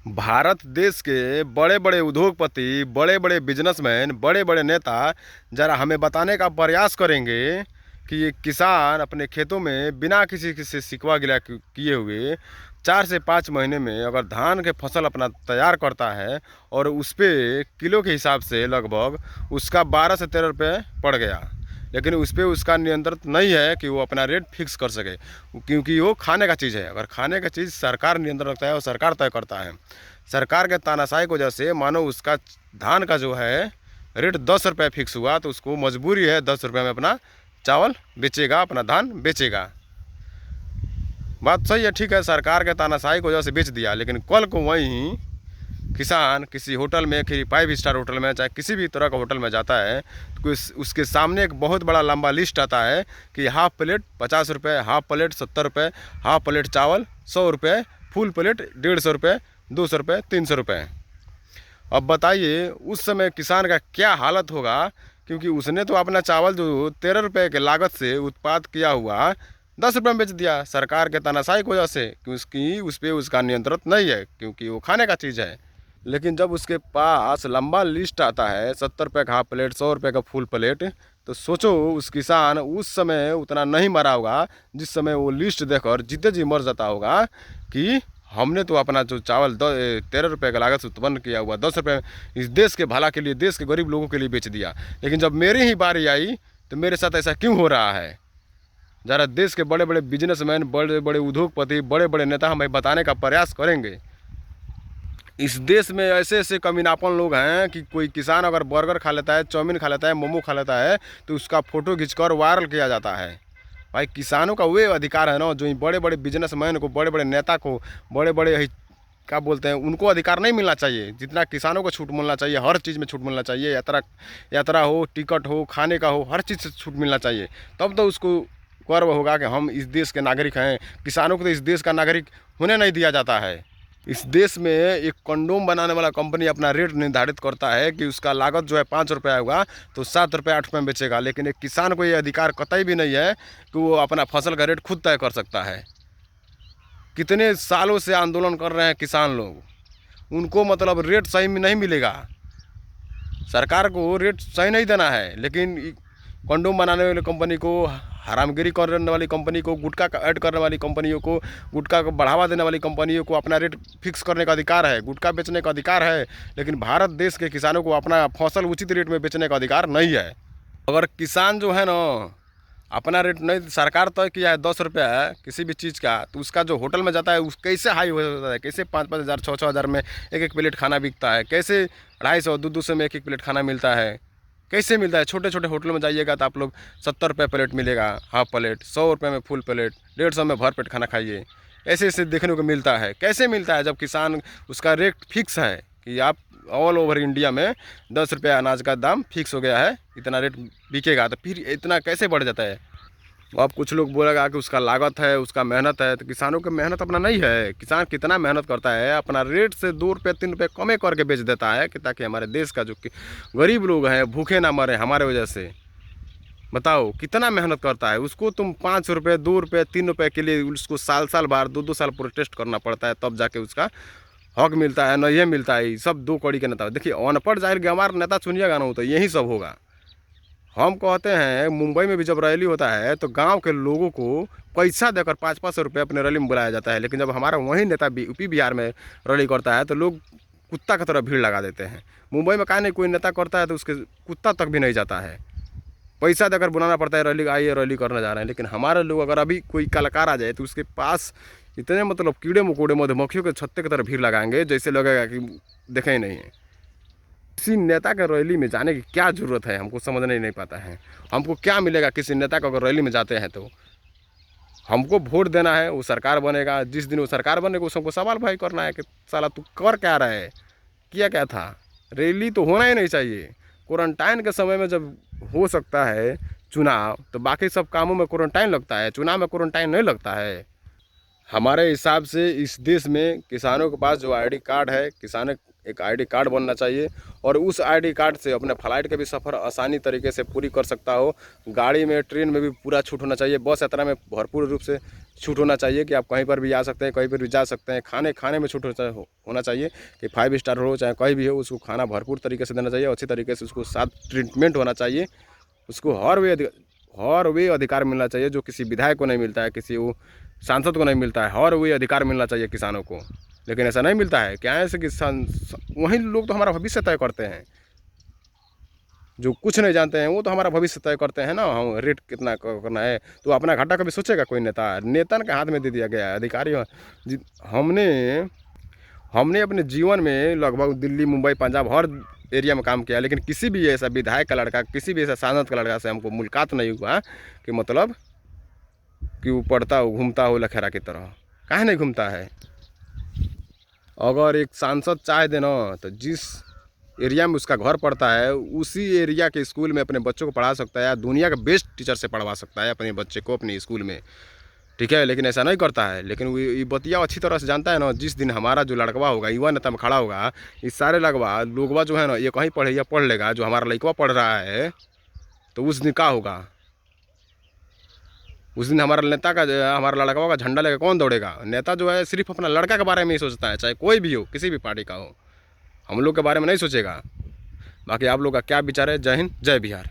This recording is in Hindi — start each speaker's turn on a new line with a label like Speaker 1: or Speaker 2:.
Speaker 1: भारत देश के बड़े बड़े उद्योगपति, बड़े बड़े बिजनेसमैन, बड़े बड़े नेता ज़रा हमें बताने का प्रयास करेंगे कि ये किसान अपने खेतों में बिना किसी से सिकवा गिला किए हुए 4 से 5 महीने में अगर धान के फसल अपना तैयार करता है और उस पर किलो के हिसाब से लगभग उसका 12 से 13 रुपये पड़ गया, लेकिन उस पर उसका नियंत्रण नहीं है कि वो अपना रेट फिक्स कर सके, क्योंकि वो खाने का चीज़ है। अगर खाने का चीज़ सरकार नियंत्रण रखता है और सरकार तय करता है, सरकार के तानाशाही की वजह से मानो उसका धान का जो है रेट 10 रुपये फिक्स हुआ, तो उसको मजबूरी है 10 रुपये में अपना चावल बेचेगा, अपना धान बेचेगा। बात सही है, ठीक है, सरकार के तानाशाही की वजह से बेच दिया, लेकिन कल को वहीं किसान किसी होटल में, कि 5 स्टार होटल में, चाहे किसी भी तरह का होटल में जाता है तो उसके सामने एक बहुत बड़ा लंबा लिस्ट आता है कि हाफ प्लेट 50 रुपये, हाफ प्लेट 70 रुपये, हाफ प्लेट चावल 100 रुपये, फुल प्लेट 150 रुपये, 200 रुपये, 300 रुपये। अब बताइए उस समय किसान का क्या हालत होगा, क्योंकि उसने तो अपना चावल जो 13 रुपये के लागत से उत्पाद किया हुआ 10 रुपये में बेच दिया सरकार के तानाशाही की वजह से, कि उस पर उसका नियंत्रण नहीं है, क्योंकि वो खाने का चीज़ है। लेकिन जब उसके पास लंबा लिस्ट आता है 70 रुपये का हाफ प्लेट, 100 रुपये का फुल प्लेट, तो सोचो उस किसान उस समय उतना नहीं मरा होगा जिस समय वो लिस्ट देखकर जीते जी मर जाता होगा कि हमने तो अपना जो चावल 13 रुपये का लागत से उत्पन्न किया हुआ 10 रुपये इस देश के भला के लिए, देश के गरीब लोगों के लिए बेच दिया। लेकिन जब मेरी ही बारी आई तो मेरे साथ ऐसा क्यों हो रहा है? ज़रा देश के बड़े बड़े बिजनेसमैन, बड़े बड़े उद्योगपति, बड़े बड़े नेता हमें बताने का प्रयास करेंगे। इस देश में ऐसे ऐसे कमीनापन लोग हैं कि कोई किसान अगर बर्गर खा लेता है, चाउमीन खा लेता है, मोमो खा लेता है, तो उसका फ़ोटो खींचकर वायरल किया जाता है। भाई किसानों का वे अधिकार है ना, जो बड़े बड़े बिजनेसमैन को, बड़े बड़े नेता को, बड़े बड़े क्या बोलते हैं, उनको अधिकार नहीं मिलना चाहिए जितना किसानों को छूट मिलना चाहिए। हर चीज़ में छूट मिलना चाहिए, यात्रा हो, टिकट हो, खाने का हो, हर चीज़ से छूट मिलना चाहिए। तब तो उसको गर्व होगा कि हम इस देश के नागरिक हैं। किसानों को तो इस देश का नागरिक होने नहीं दिया जाता है। इस देश में एक कंडोम बनाने वाला कंपनी अपना रेट निर्धारित करता है कि उसका लागत जो है 5 रुपये होगा तो 7 रुपये 8 रुपये में बेचेगा, लेकिन एक किसान को ये अधिकार कतई भी नहीं है कि वो अपना फसल का रेट खुद तय कर सकता है। कितने सालों से आंदोलन कर रहे हैं किसान लोग, उनको मतलब रेट सही में नहीं मिलेगा, सरकार को रेट सही नहीं देना है, लेकिन कंडोम बनाने वाली कंपनी को, हरामगिरी करने वाली कंपनी को, गुटखा का ऐड करने वाली कंपनियों को, गुटखा को बढ़ावा देने वाली कंपनियों को अपना रेट फिक्स करने का अधिकार है, गुटखा बेचने का अधिकार है, लेकिन भारत देश के किसानों को अपना फसल उचित रेट में बेचने का अधिकार नहीं है। अगर किसान जो है ना अपना रेट नहीं, सरकार तय किया है 10 रुपये है किसी भी चीज़ का, तो उसका जो होटल में जाता है उस कैसे हाई हो जाता है, कैसे 5-5 हज़ार 6-6 हज़ार में एक प्लेट खाना बिकता है, कैसे 250 200 में एक प्लेट खाना मिलता है, कैसे मिलता है। छोटे छोटे होटलों में जाइएगा तो आप लोग 70 रुपये प्लेट मिलेगा हाफ प्लेट, 100 रुपये में फुल प्लेट, 150 में भर पेट खाना खाइए, ऐसे ऐसे देखने को मिलता है। कैसे मिलता है जब किसान उसका रेट फिक्स है कि आप ऑल ओवर इंडिया में 10 रुपये अनाज का दाम फिक्स हो गया है, इतना रेट बिकेगा, तो फिर इतना कैसे बढ़ जाता है? अब कुछ लोग बोलेगा कि उसका लागत है, उसका मेहनत है, तो किसानों की मेहनत अपना नहीं है। किसान कितना मेहनत करता है, अपना रेट से 2 रुपये 3 रुपये कमे करके बेच देता है कि ताकि हमारे देश का जो गरीब लोग हैं भूखे ना मरे हमारे वजह से। बताओ कितना मेहनत करता है, उसको तुम 5 रुपये 2 रुपये 3 रुपये के लिए उसको साल साल बार 2-2 साल प्रोटेस्ट करना पड़ता है, तब जाके उसका हक मिलता है। न ये मिलता है, सब 2 कौड़ी के नेता। देखिए अनपढ़ जाहिर गंवार नेता चुनिएगा ना, तो यही सब होगा। हम कहते हैं मुंबई में भी जब रैली होता है तो गांव के लोगों को पैसा देकर 5-5 रुपये अपने रैली में बुलाया जाता है, लेकिन जब हमारा वही नेता यूपी बिहार में रैली करता है तो लोग कुत्ता की तरह भीड़ लगा देते हैं। मुंबई में कहा नहीं कोई नेता करता है तो उसके कुत्ता तक भी नहीं जाता है, पैसा देकर बुलाना पड़ता है, रैली आइए रैली करने जा रहे हैं। लेकिन हमारे लोग अगर अभी कोई कलाकार आ जाए तो उसके पास इतने मतलब कीड़े मकोड़े मधुमक्खियों के छत्ते की तरह भीड़ लगाएंगे, जैसे लगेगा कि देखे ही नहीं है। किसी नेता के रैली में जाने की क्या ज़रूरत है, हमको समझ नहीं पाता है। हमको क्या मिलेगा किसी नेता को अगर रैली में जाते हैं? तो हमको वोट देना है, वो सरकार बनेगा, जिस दिन वो सरकार बनेगा उस हमको सवाल भाई करना है कि साला तू कर क्या रहा है, किया क्या था। रैली तो होना ही नहीं चाहिए। क्वारंटाइन के समय में जब हो सकता है चुनाव, तो बाकी सब कामों में क्वारंटाइन लगता है, चुनाव में क्वारंटाइन नहीं लगता है। हमारे हिसाब से इस देश में किसानों के पास जो आईडी कार्ड है, किसान एक आईडी कार्ड बनना चाहिए और उस आईडी कार्ड से अपने फ्लाइट के भी सफ़र आसानी तरीके से पूरी कर सकता हो। गाड़ी में, ट्रेन में भी पूरा छूट होना चाहिए। बस यात्रा में भरपूर रूप से छूट होना चाहिए कि आप कहीं पर भी आ सकते हैं, कहीं पर भी जा सकते हैं। खाने खाने में छूट होना चाहिए कि 5 स्टार हो चाहे कोई भी हो, उसको खाना भरपूर तरीके से देना चाहिए, अच्छी तरीके से उसको साथ ट्रीटमेंट होना चाहिए। उसको हर वे अधिकार मिलना चाहिए जो किसी विधायक को नहीं मिलता है, किसी वो सांसद को नहीं मिलता है। हर वे अधिकार मिलना चाहिए किसानों को, लेकिन ऐसा नहीं मिलता है। क्या है कि वही लोग तो हमारा भविष्य तय करते हैं। जो कुछ नहीं जानते हैं वो तो हमारा भविष्य तय करते हैं ना। हम रेट कितना करना है तो अपना घाटा कभी सोचेगा कोई नेता? नेता के हाथ में दे दिया गया है अधिकारी। हमने हमने अपने जीवन में लगभग दिल्ली, मुंबई, पंजाब हर एरिया में काम किया, लेकिन किसी भी ऐसा विधायक का लड़का, किसी भी ऐसा सांसद का लड़का से हमको मुलाकात नहीं हुआ कि मतलब कि वो पढ़ता हो, घूमता हो लखेरा की तरह। काहे नहीं घूमता है? अगर एक सांसद चाहे दे ना तो जिस एरिया में उसका घर पड़ता है उसी एरिया के स्कूल में अपने बच्चों को पढ़ा सकता है, दुनिया के बेस्ट टीचर से पढ़वा सकता है अपने बच्चे को अपने स्कूल में, ठीक है। लेकिन ऐसा नहीं करता है। लेकिन वो ये बतिया अच्छी तरह से जानता है ना, जिस दिन हमारा जो लड़कवा होगा युवा नेता में खड़ा होगा, इस सारे लोगवा जो है ना ये कहीं पढ़े या पढ़ लेगा, जो हमारा लड़कवा पढ़ रहा है, तो उस दिन क्या होगा? उस दिन हमारा नेता का, हमारा लड़कवा का झंडा लेकर कौन दौड़ेगा? नेता जो है सिर्फ अपना लड़का के बारे में ही सोचता है, चाहे कोई भी हो, किसी भी पार्टी का हो, हम लोग के बारे में नहीं सोचेगा। बाकी आप लोग का क्या विचार है? जय हिंद, जय बिहार।